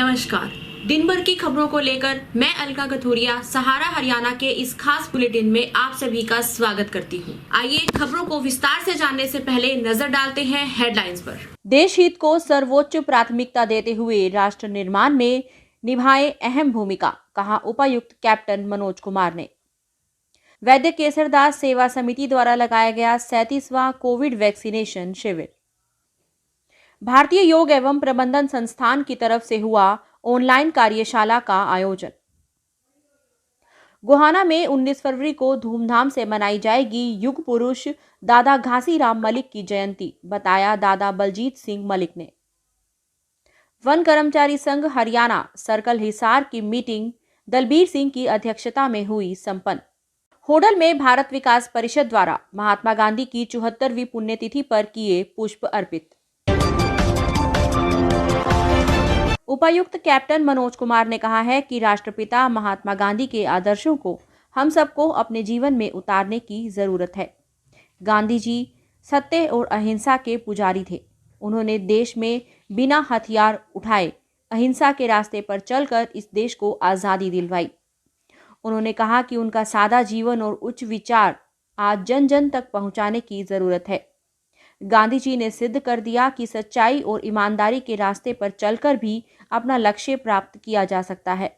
नमस्कार। दिन भर की खबरों को लेकर मैं अलका कथोरिया सहारा हरियाणा के इस खास बुलेटिन में आप सभी का स्वागत करती हूं। आइए खबरों को विस्तार से जानने से पहले नजर डालते हैं हेडलाइंस पर। देश हित को सर्वोच्च प्राथमिकता देते हुए राष्ट्र निर्माण में निभाए अहम भूमिका, कहा उपायुक्त कैप्टन मनोज कुमार ने। वैद्य केसरदास सेवा समिति द्वारा लगाया गया 37वां कोविड वैक्सीनेशन शिविर। भारतीय योग एवं प्रबंधन संस्थान की तरफ से हुआ ऑनलाइन कार्यशाला का आयोजन। गोहाना में 19 फरवरी को धूमधाम से मनाई जाएगी युग पुरुष दादा घासीराम मलिक की जयंती, बताया दादा बलजीत सिंह मलिक ने। वन कर्मचारी संघ हरियाणा सर्कल हिसार की मीटिंग दलबीर सिंह की अध्यक्षता में हुई संपन्न। होडल में भारत विकास परिषद द्वारा महात्मा गांधी की 74वीं पुण्यतिथि पर किए पुष्प अर्पित। उपायुक्त कैप्टन मनोज कुमार ने कहा है कि राष्ट्रपिता महात्मा गांधी के आदर्शों को हम सबको अपने जीवन में उतारने की जरूरत है। गांधी जी सत्य और अहिंसा के पुजारी थे। उन्होंने देश में बिना हथियार उठाए अहिंसा के रास्ते पर चलकर इस देश को आज़ादी दिलवाई। उन्होंने कहा कि उनका सादा जीवन और उच्च विचार आज जन जन तक पहुंचाने की जरूरत है। गांधी जी ने सिद्ध कर दिया कि सच्चाई और ईमानदारी के रास्ते पर चलकर भी अपना लक्ष्य प्राप्त किया जा सकता है।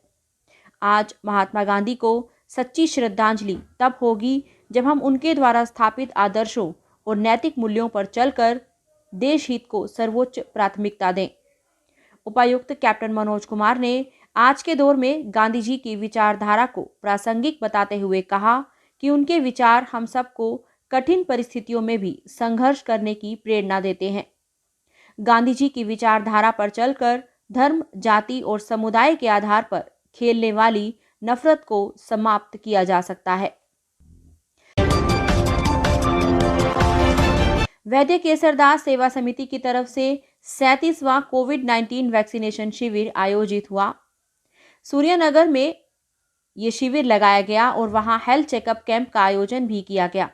आज महात्मा गांधी को सच्ची श्रद्धांजलि तब होगी जब हम उनके द्वारा स्थापित आदर्शों और नैतिक मूल्यों पर चलकर देश हित को सर्वोच्च प्राथमिकता दें। उपायुक्त कैप्टन मनोज कुमार ने आज के दौर में गांधी जी की विचारधारा को प्रासंगिक बताते हुए कहा कि उनके विचार हम सबको कठिन परिस्थितियों में भी संघर्ष करने की प्रेरणा देते हैं। गांधी जी की विचारधारा पर चलकर धर्म, जाति और समुदाय के आधार पर खेलने वाली नफरत को समाप्त किया जा सकता है। वैद्य केसरदास सेवा समिति की तरफ से 37वां कोविड-19 वैक्सीनेशन शिविर आयोजित हुआ। सूर्यनगर में ये शिविर लगाया गया और वहां हेल्थ चेकअप कैंप का आयोजन भी किया गया।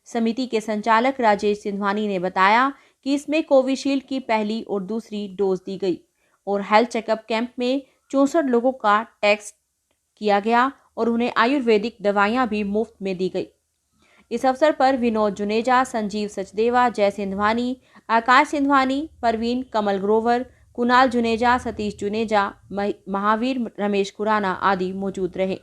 समिति के संचालक राजेश सिंधवानी ने बताया कि इसमें कोविशील्ड की पहली और दूसरी डोज दी गई और हेल्थ चेकअप कैंप में 64 लोगों का टेस्ट किया गया और उन्हें आयुर्वेदिक दवाइयां भी मुफ्त में दी गई। इस अवसर पर विनोद जुनेजा, संजीव सचदेवा, जय सिंधवानी, आकाश सिंधवानी, परवीन कमल ग्रोवर, कुणाल जुनेजा, सतीश जुनेजा, महावीर रमेश खुराना आदि मौजूद रहे।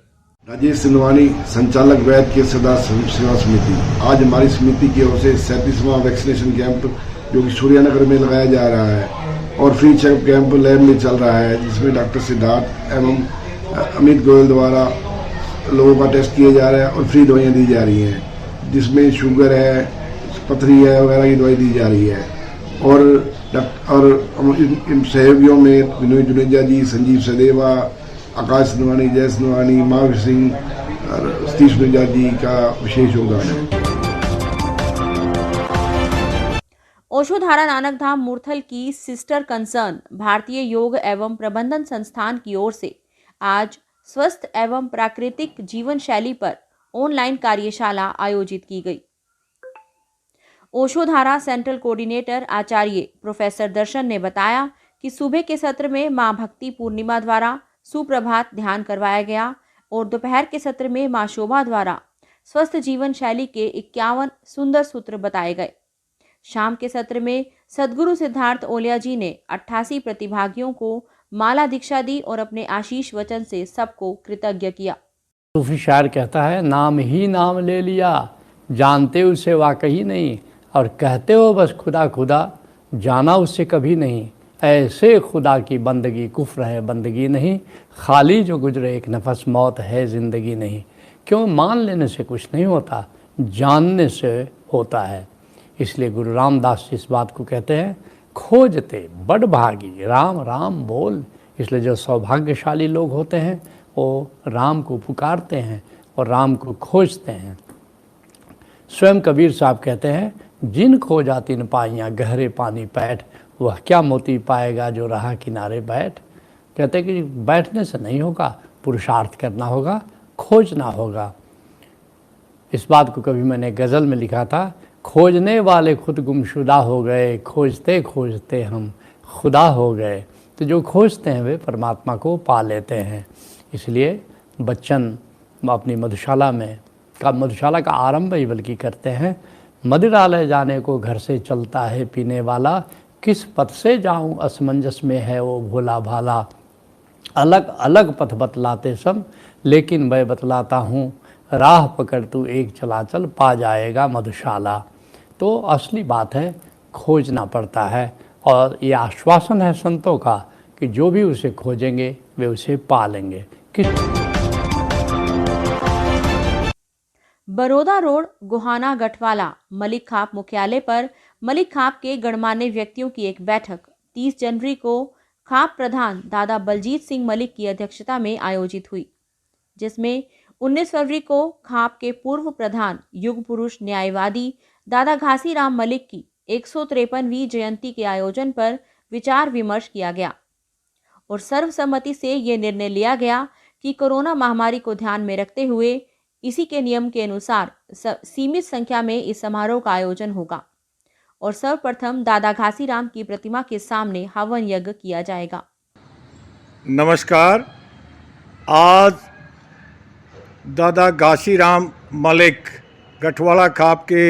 राजेश सिंधवानी, संचालक वैद्य केसरदास सेवा समिति। आज हमारी समिति की ओर से 37वां वैक्सीनेशन कैंप जो कि सूर्यनगर में लगाया जा रहा है और फ्री चेकअप कैंप लैब में चल रहा है, जिसमें डॉक्टर सिद्धार्थ एवं अमित गोयल द्वारा लोगों का टेस्ट किए जा रहे हैं और फ्री दवाइयाँ दी जा रही हैं, जिसमें शुगर है, पथरी है वगैरह की दवाई दी जा रही है। और इन सहयोगियों में विनोद जुनेजा जी, संजीव सचदेवा, आकाश सिंधवानी, जय सिंधवानी, महावीर सिंह और सतीश जुनेजा जी का विशेष योगदान है। ओशोधारा नानक धाम मुरथल की सिस्टर कंसर्न भारतीय योग एवं प्रबंधन संस्थान की ओर से आज स्वस्थ एवं प्राकृतिक जीवन शैली पर ऑनलाइन कार्यशाला आयोजित की गई। ओशोधारा सेंट्रल कोऑर्डिनेटर आचार्य प्रोफेसर दर्शन ने बताया कि सुबह के सत्र में मां भक्ति पूर्णिमा द्वारा सुप्रभात ध्यान करवाया गया और दोपहर के सत्र में मां शोभा द्वारा स्वस्थ जीवन शैली के 51 सुंदर सूत्र बताए गए। शाम के सत्र में सदगुरु सिद्धार्थ ओलिया जी ने 88 प्रतिभागियों को माला दीक्षा दी और अपने आशीष वचन से सबको कृतज्ञ किया। सूफी शायर कहता है, नाम ही नाम ले लिया, जानते उसे वाकई नहीं, और कहते हो बस खुदा खुदा, जाना उससे कभी नहीं। ऐसे खुदा की बंदगी कुफ्र है बंदगी नहीं, खाली जो गुजरे एक नफस मौत है ज़िंदगी नहीं। क्यों? मान लेने से कुछ नहीं होता, जानने से होता है। इसलिए गुरु रामदास इस बात को कहते हैं, खोजते बड़ भागी राम राम बोल। इसलिए जो सौभाग्यशाली लोग होते हैं वो राम को पुकारते हैं और राम को खोजते हैं। स्वयं कबीर साहब कहते हैं, जिन खोजा तिन पाइयाँ गहरे पानी पैठ, वह क्या मोती पाएगा जो रहा किनारे बैठ। कहते हैं कि बैठने से नहीं होगा, पुरुषार्थ करना होगा, खोजना होगा। इस बात को कभी मैंने गज़ल में लिखा था, खोजने वाले खुद गुमशुदा हो गए, खोजते खोजते हम खुदा हो गए। तो जो खोजते हैं वे परमात्मा को पा लेते हैं। इसलिए बच्चन अपनी मधुशाला का आरंभ ही बल्कि करते हैं। मदिरालय जाने को घर से चलता है पीने वाला, किस पथ से जाऊं असमंजस में है वो भोला भाला। अलग अलग पथ बतलाते सब, लेकिन मैं बतलाता हूँ राह पकड़ तू एक चलाचल, पा जाएगा मधुशाला। तो असली बात है, खोजना पड़ता है, और ये आश्वासन है संतों का कि जो भी उसे खोजेंगे वे उसे पा लेंगे। बरोदा रोड, गोहाना गठवाला मलिक खाप मुख्यालय पर मलिक खाप के गणमान्य व्यक्तियों की एक बैठक 30 जनवरी को खाप प्रधान दादा बलजीत सिंह मलिक की अध्यक्षता में आयोजित हुई, जिसमें 19 फरवरी को खाप के पूर्व प्रधान युग पुरुष न्यायवादी दादा घासीराम मलिक की 153वीं जयंती के आयोजन पर विचार विमर्श किया गया और सर्वसम्मति से ये निर्णय लिया गया कि कोरोना महामारी को ध्यान में रखते हुए इसी के नियम के अनुसार सीमित संख्या में इस समारोह का आयोजन होगा और सर्वप्रथम दादा घासीराम की प्रतिमा के सामने हवन यज्ञ किया जाएगा। नमस्कार। आज दादा घासीराम मलिक गठवाला खाप के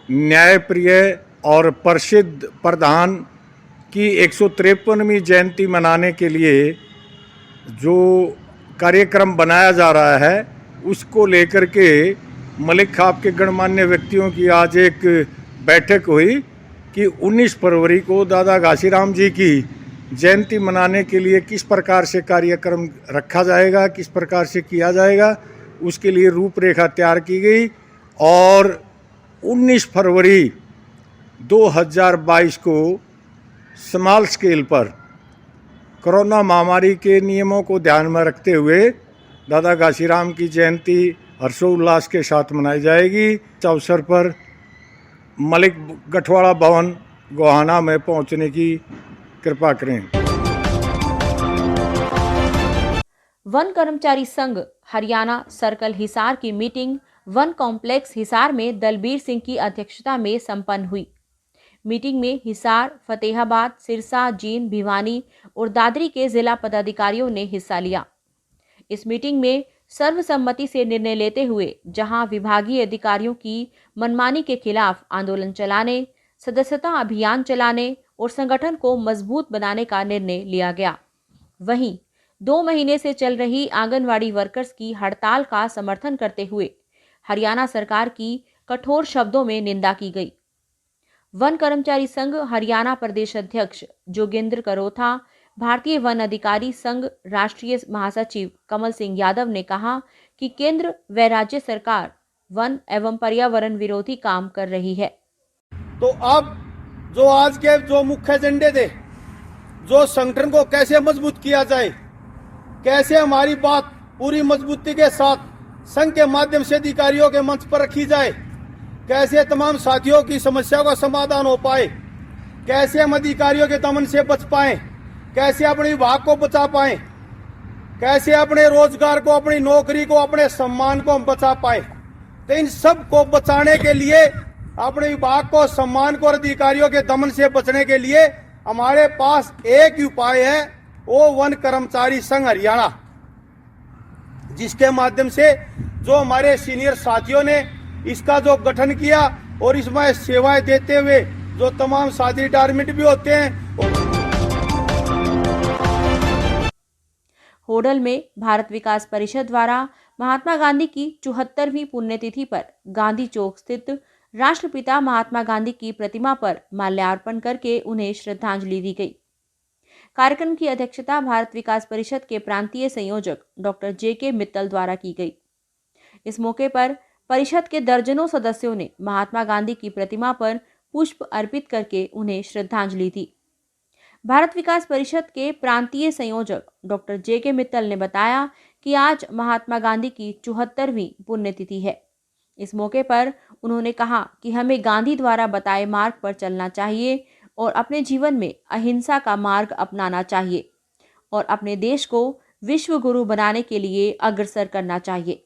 न्यायप्रिय और प्रसिद्ध प्रधान की 153वीं जयंती मनाने के लिए जो कार्यक्रम बनाया जा रहा है उसको लेकर के मलिक खाप के गणमान्य व्यक्तियों की आज एक बैठक हुई कि 19 फरवरी को दादा घासीराम जी की जयंती मनाने के लिए किस प्रकार से कार्यक्रम रखा जाएगा, किस प्रकार से किया जाएगा, उसके लिए रूपरेखा तैयार की गई। और 19 फरवरी 2022 को स्मॉल स्केल पर कोरोना महामारी के नियमों को ध्यान में रखते हुए दादा घासीराम की जयंती हर्षोल्लास के साथ मनाई जाएगी। इस अवसर पर मलिक गठवाला भवन गोहाना में पहुंचने की कृपा करें। वन कर्मचारी संघ हरियाणा सर्कल हिसार की मीटिंग वन कॉम्प्लेक्स हिसार में दलबीर सिंह की अध्यक्षता में संपन्न हुई। मीटिंग में हिसार, फतेहाबाद, सिरसा, जींद, भिवानी और दादरी के जिला पदाधिकारियों ने हिस्सा लिया। इस मीटिंग में सर्वसम्मति से निर्णय लेते हुए जहां विभागीय अधिकारियों की मनमानी के खिलाफ आंदोलन चलाने, सदस्यता अभियान चलाने और संगठन को मजबूत बनाने का निर्णय लिया गया, वहीं 2 महीने से चल रही आंगनवाड़ी वर्कर्स की हड़ताल का समर्थन करते हुए हरियाणा सरकार की कठोर शब्दों में निंदा की गई। वन कर्मचारी संघ हरियाणा प्रदेश अध्यक्ष जोगेंद्र करोथा, भारतीय वन अधिकारी संघ राष्ट्रीय महासचिव कमल सिंह यादव ने कहा कि केंद्र व राज्य सरकार वन एवं पर्यावरण विरोधी काम कर रही है। तो अब जो आज के जो मुख्य एजेंडे थे, जो संगठन को कैसे मजबूत किया जाए, कैसे हमारी बात पूरी मजबूती के साथ संघ के माध्यम से अधिकारियों के मंच पर रखी जाए, कैसे तमाम साथियों की समस्या का समाधान हो पाए, कैसे हम अधिकारियों के दमन से बच पाए, कैसे अपने विभाग को बचा पाए, कैसे अपने रोजगार को, अपनी नौकरी को, अपने सम्मान को हम बचा पाए। तो इन सब को बचाने के लिए, अपने विभाग को, सम्मान को और अधिकारियों के दमन से बचने के लिए हमारे पास एक ही उपाय है, वो वन कर्मचारी संघ हरियाणा, जिसके माध्यम से जो हमारे सीनियर साथियों ने इसका जो गठन किया और इसमें सेवाएं देते हुए जो तमाम साथी रिटायरमेंट भी होते हैं। होडल में भारत विकास परिषद द्वारा महात्मा गांधी की 74वीं पुण्यतिथि पर गांधी चौक स्थित राष्ट्रपिता महात्मा गांधी की प्रतिमा पर माल्यार्पण करके उन्हें श्रद्धांजलि दी गई। कार्यक्रम की अध्यक्षता भारत विकास परिषद के प्रांतीय संयोजक डॉक्टर जे.के. मित्तल द्वारा की गई। इस मौके पर परिषद के दर्जनों सदस्यों ने महात्मा गांधी की प्रतिमा पर पुष्प अर्पित करके उन्हें श्रद्धांजलि दी। भारत विकास परिषद के प्रांतीय संयोजक डॉक्टर जे.के. मित्तल ने बताया कि आज महात्मा गांधी की 74वीं पुण्यतिथि है। इस मौके पर उन्होंने कहा कि हमें गांधी द्वारा बताए मार्ग पर चलना चाहिए और अपने जीवन में अहिंसा का मार्ग अपनाना चाहिए और अपने देश को विश्व गुरु बनाने के लिए अग्रसर करना चाहिए।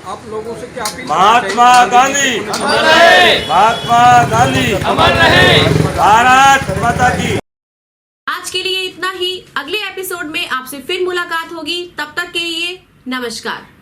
आप लोगों से क्या अपील? महात्मा गांधी अमर रहे, महात्मा गांधी अमर रहे, भारत माता की। आज आज के लिए इतना ही। अगले एपिसोड में आपसे फिर मुलाकात होगी। तब तक के लिए नमस्कार।